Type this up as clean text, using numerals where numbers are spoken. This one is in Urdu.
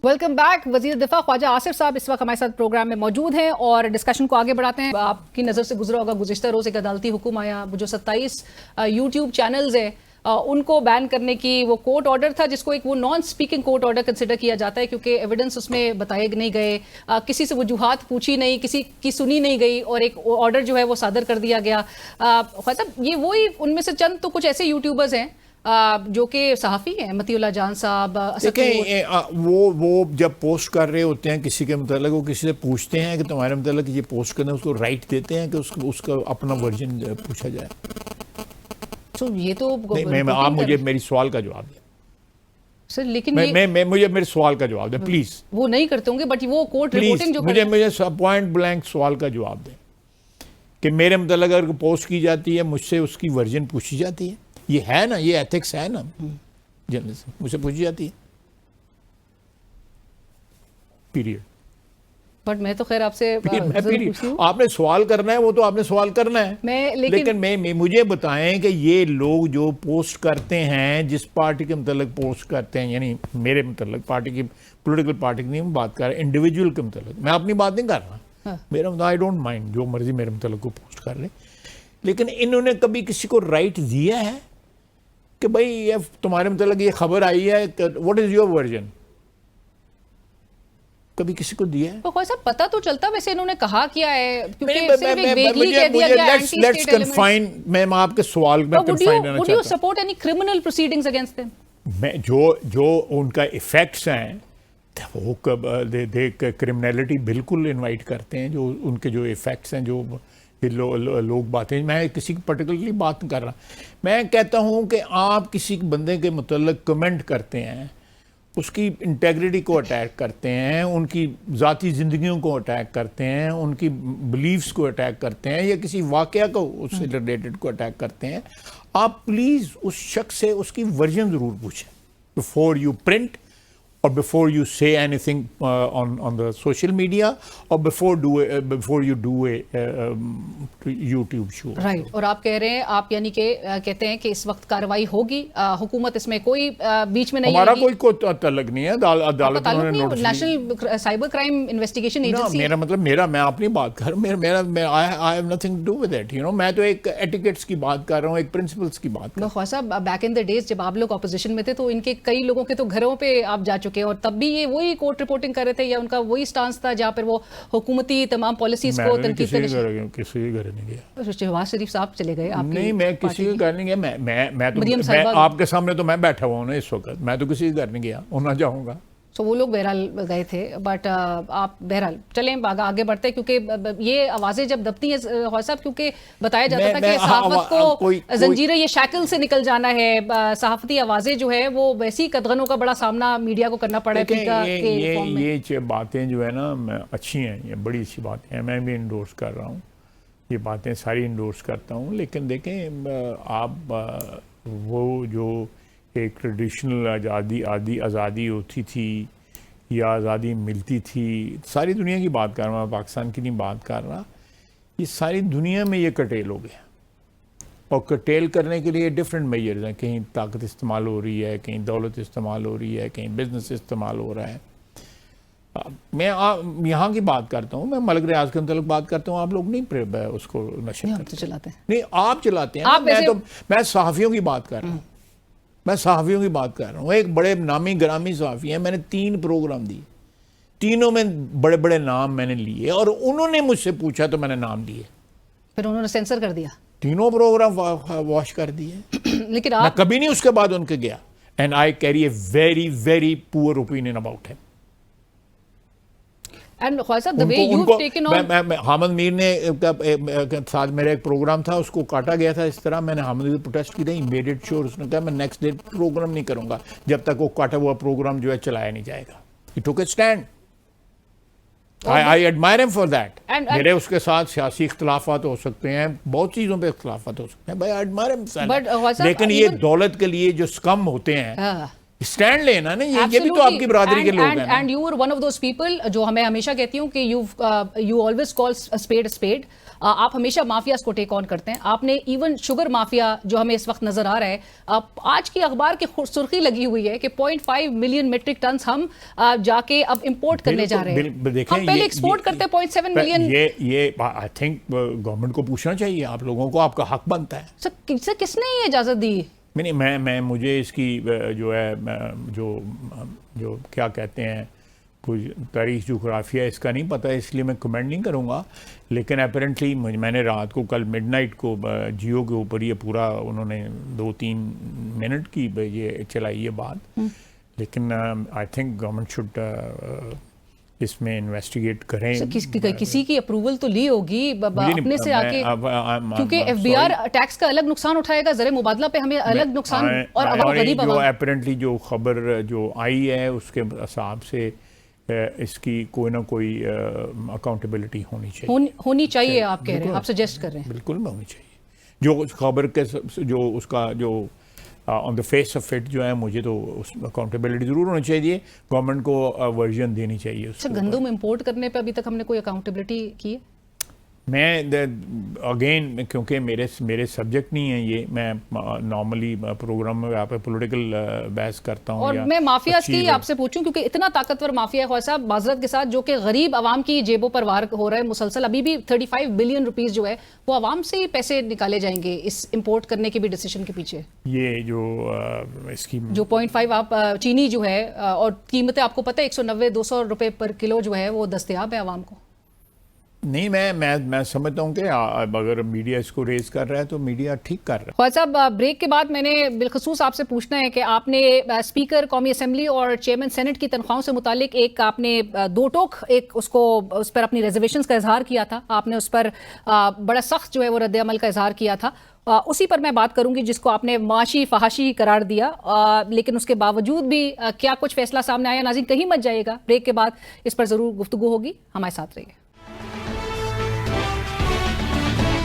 Welcome back. وزیر دفاع خواجہ آصف صاحب اس وقت ہمارے ساتھ پروگرام میں موجود ہیں اور ڈسکشن کو آگے بڑھاتے ہیں. آپ کی نظر سے گزرا ہوگا گزشتہ روز ایک عدالتی حکم آیا, جو 27 یوٹیوب چینلز ہیں ان کو بین کرنے کی وہ کورٹ آرڈر تھا, جس کو ایک وہ naan speaking court order consider کیا جاتا ہے کیونکہ ایویڈنس اس میں بتائے نہیں گئے, کسی سے وجوہات پوچھی نہیں, کسی کی سنی نہیں گئی اور ایک آرڈر جو ہے وہ صادر کر دیا گیا. خواجہ صاحب یہ وہی ان میں سے چند تو کچھ ایسے یوٹیوبرز ہیں جو کہ صحافی ہیں, متی اللہ جان صاحب. دیکھیں وہ جب پوسٹ کر رہے ہوتے ہیں کسی کے متعلق, وہ کسی سے پوچھتے ہیں کہ تمہارے متعلق یہ پوسٹ کرنا, اس کو رائٹ دیتے ہیں کہ اس کا اپنا ورژن پوچھا جائے. یہ تو آپ مجھے میری سوال کا جواب دیں سر, لیکن مجھے میرے سوال کا جواب دیں پلیز. وہ نہیں کرتے ہوں گے بٹ وہ کورٹ رپورٹنگ جو مجھے پوائنٹ بلینک سوال کا جواب دیں کہ میرے متعلق اگر پوسٹ کی جاتی ہے مجھ سے اس کی ورژن پوچھی جاتی ہے. یہ ہے نا, یہ ایتھکس ہے نا, جرنلسٹ مجھ سے پوچھی جاتی ہے پیریڈ. بٹ میں تو خیر آپ سے آپ نے سوال کرنا ہے, وہ تو آپ نے سوال کرنا ہے, لیکن مجھے بتائیں کہ یہ لوگ جو پوسٹ کرتے ہیں جس پارٹی کے متعلق پوسٹ کرتے ہیں, یعنی میرے متعلق پارٹی کی پولیٹیکل پارٹی کی نہیں بات کر رہا, انڈیویجول کے متعلق, میں اپنی بات نہیں کر رہا, میرا آئی ڈونٹ مائنڈ جو مرضی میرے متعلق کو پوسٹ کر لیں, لیکن انہوں نے کبھی کسی کو رائٹ دیا ہے کہ بھائی یہ تمہارے متعلق یہ خبر آئی ہے, واٹ از یور ورژن؟ کبھی کسی کو دیا ہے؟ تو خواجہ صاحب پتہ تو چلتا, ویسے انہوں نے کہا کیا ہے لیٹس کنفائن, میں آپ کے سوال میں کنفائن رہنا would you support any criminal proceedings against them? میں جو ان کا ایفیکٹس ہیں وہ کرمنالٹی بالکل انوائٹ کرتے ہیں, جو ان کے جو ایفیکٹس ہیں, جو لوگ باتیں, میں کسی کی پرٹیکولرلی بات نہیں کر رہا, میں کہتا ہوں کہ آپ کسی بندے کے متعلق کمنٹ کرتے ہیں, اس کی انٹیگریٹی کو اٹیک کرتے ہیں, ان کی ذاتی زندگیوں کو اٹیک کرتے ہیں, ان کی بلیفز کو اٹیک کرتے ہیں, یا کسی واقعہ کو اس سے ریلیٹڈ کو اٹیک کرتے ہیں, آپ پلیز اس شخص سے اس کی ورژن ضرور پوچھیں before you print or before you say anything on the social media or before you do a YouTube show. Right. اور آپ کہہ رہے ہیں, آپ یعنی کہ کہتے ہیں کہ اس وقت کارروائی ہوگی, حکومت اس میں کوئی بیچ میں نہیں, ہمارا کوئی تعلق نہیں ہے, عدالت نے national cyber crime investigation agency. میرا مطلب میں اپنی بات کر رہا ہوں, I have nothing to do with it, میں تو ایک ایٹیکیٹس کی بات کر رہا ہوں, ایک پرنسپلس کی بات کر رہا ہوں. خواجہ صاحب بیک ان دا ڈیز جب آپ لوگ اپوزیشن میں تھے تو ان کے کئی لوگوں کے تو گھروں پہ آپ جا چکے, اور تب بھی یہ وہی کورٹ رپورٹنگ کر رہے تھے, یا ان کا وہی سٹانس تھا جہاں پر وہ حکومتی تمام پالیسیز کو تنقید کرنے. کسی کے گھر نہیں گیا. شہباز شریف صاحب چلے گئے. نہیں, میں کسی کے گھر نہیں گیا, میں تو آپ کے سامنے تو میں بیٹھا ہوا ہوں نا اس وقت, میں تو کسی کے گھر نہیں گیا اور نہ جاؤں گا. تو وہ لوگ بہرحال گئے تھے, بٹ آپ بہرحال چلیں آگے بڑھتے, کیونکہ یہ آوازیں جب دبتی ہیں خواجہ صاحب, کیونکہ بتایا جاتا تھا کہ صحافت کو زنجیریں یہ شیکل سے نکل جانا ہے, صحافتی آوازیں جو ہے وہ ویسی قدغنوں کا بڑا سامنا میڈیا کو کرنا پڑا ہے. یہ باتیں جو ہے نا اچھی ہیں, یہ بڑی اچھی باتیں ہیں, میں بھی انڈورس کر رہا ہوں, یہ باتیں ساری انڈورس کرتا ہوں, لیکن دیکھیں آپ وہ جو ایک ٹریڈیشنل آزادی ہوتی تھی یا آزادی ملتی تھی, ساری دنیا کی بات کر رہا ہوں, پاکستان کی نہیں بات کر رہا, یہ ساری دنیا میں یہ کٹیل ہو گیا, اور کٹیل کرنے کے لیے ڈفرینٹ میجرز ہیں, کہیں طاقت استعمال ہو رہی ہے, کہیں دولت استعمال ہو رہی ہے, کہیں بزنس استعمال ہو رہا ہے. میں یہاں کی بات کرتا ہوں, میں ملک ریاض کے متعلق بات کرتا ہوں, آپ لوگ نہیں اس کو نشر کرتے, نہیں آپ چلاتے ہیں, میں صحافیوں کی بات کر رہا ہوں, میں صحافیوں کی بات کر رہا ہوں. ایک بڑے نامی گرامی صحافی ہیں, میں نے 3 پروگرام دیے, تینوں میں بڑے بڑے نام میں نے لیے, اور انہوں نے مجھ سے پوچھا تو میں نے نام لیے, پھر انہوں نے سینسر کر دیا, تینوں پروگرام واش کر دیے. لیکن میں کبھی نہیں اس کے بعد ان کے گیا, and I carry a very very poor opinion about ہم. حامد میر نے ساتھ میرا ایک پروگرام تھا, اس کو کاٹا گیا تھا اس طرح, میں نے حامد میر پروٹیسٹ کی تھی, میڈ اٹ شیور, اس نے کہا میں نیکسٹ ڈے پروگرام نہیں کروں گا جب تک وہ کاٹا ہوا پروگرام جو ہے چلایا نہیں جائے گا. He took a stand. I admire him for that. میرے اس کے ساتھ سیاسی اختلافات ہو سکتے ہیں, بہت چیزوں پہ اختلافات ہو سکتے ہیں, بھائی I admire him, لیکن یہ دولت کے لیے جو سکم ہوتے ہیں اسٹینڈ لینا نا, یہ بھی تو آپ کی برادری کے لوگ ہیں. And you are one of those people جو ہمیں ہمیشہ کہتی ہوں کہ you always call speed speed. آپ ہمیشہ مافیاز کو ٹیک آن کرتے ہیں. آپ نے ایون شوگر مافیا جو ہمیں اس وقت نظر آ رہا ہے, آج کی اخبار کی سرخی لگی ہوئی ہے کہ 0.5 ملین میٹرک ٹنز ہم جا کے اب امپورٹ کرنے جا رہے ہیں. ہم پہلے ایکسپورٹ کرتے 0.7 ملین. یہ آئی تھنک گورنمنٹ کو پوچھنا چاہیے, آپ لوگوں کو آپ کا حق بنتا ہے. سر کس نے یہ اجازت دی؟ میں مجھے اس کی جو ہے جو کیا کہتے ہیں کچھ تاریخ جغرافیہ اس کا نہیں پتہ, اس لیے میں کمنٹ نہیں کروں گا. لیکن اپیرنٹلی میں نے رات کو کل مڈ نائٹ کو جیو کے اوپر یہ پورا انہوں نے 2-3 منٹ کی یہ چلائی یہ بات. لیکن آئی تھنک گورنمنٹ شوڈ اس میں انویسٹیگیٹ کریں. کسی کی اپروول تو لی ہوگی اپنے سے آ کے, کیونکہ ایف بی آر ٹیکس کا الگ نقصان اٹھائے گا, زر مبادلہ پہ ہمیں الگ نقصان, اور غریب جو اپیرنٹلی جو خبر جو آئی ہے اس کے حساب سے اس کی کوئی نہ کوئی اکاؤنٹیبلٹی ہونی چاہیے. آپ کہہ رہے ہیں, آپ سجیسٹ کر رہے ہیں. بالکل میں ہونی چاہیے. جو خبر کے جو اس کا جو آن دا فیس آف اٹ جو ہے, مجھے تو اس اکاؤنٹیبلٹی ضرور ہونی چاہیے. گورنمنٹ کو ورژن دینی چاہیے. اچھا, گندم امپورٹ کرنے پہ ابھی تک ہم نے کوئی اکاؤنٹیبلٹی کی ہے؟ میں اگین کیونکہ میرے سبجیکٹ نہیں ہیں یہ, میں نارملی پروگرام میں آپ پولیٹیکل بحث کرتا ہوں. اور میں مافیاز کی آپ سے پوچھوں, کیونکہ اتنا طاقتور مافیا ہے خواجہ صاحب معذرت کے ساتھ, جو کہ غریب عوام کی جیبوں پر وار ہو رہا ہے مسلسل. ابھی بھی 35 بلین روپیز جو ہے وہ عوام سے ہی پیسے نکالے جائیں گے اس امپورٹ کرنے کے بھی ڈیسیشن کے پیچھے. یہ جو اس کی جو 0.5 آپ چینی جو ہے, اور قیمتیں آپ کو پتہ ہے 190-200 روپے پر کلو جو ہے وہ دستیاب ہے عوام کو. نہیں, میں سمجھتا ہوں کہ اگر میڈیا اس کو ریز کر رہا ہے تو میڈیا ٹھیک کر رہا ہے. خواجہ صاحب, بریک کے بعد میں نے بالخصوص آپ سے پوچھنا ہے کہ آپ نے اسپیکر قومی اسمبلی اور چیئرمین سینٹ کی تنخواہوں سے متعلق ایک آپ نے 2 ٹوک ایک اس پر اپنی ریزرویشنز کا اظہار کیا تھا. آپ نے اس پر بڑا سخت جو ہے وہ رد عمل کا اظہار کیا تھا. اسی پر میں بات کروں گی جس کو آپ نے معاشی فحاشی قرار دیا. لیکن اس کے باوجود بھی کیا کچھ فیصلہ سامنے آیا؟ ناظرین کہیں مت جائیے گا, بریک کے بعد اس پر ضرور گفتگو ہوگی, ہمارے ساتھ رہیے.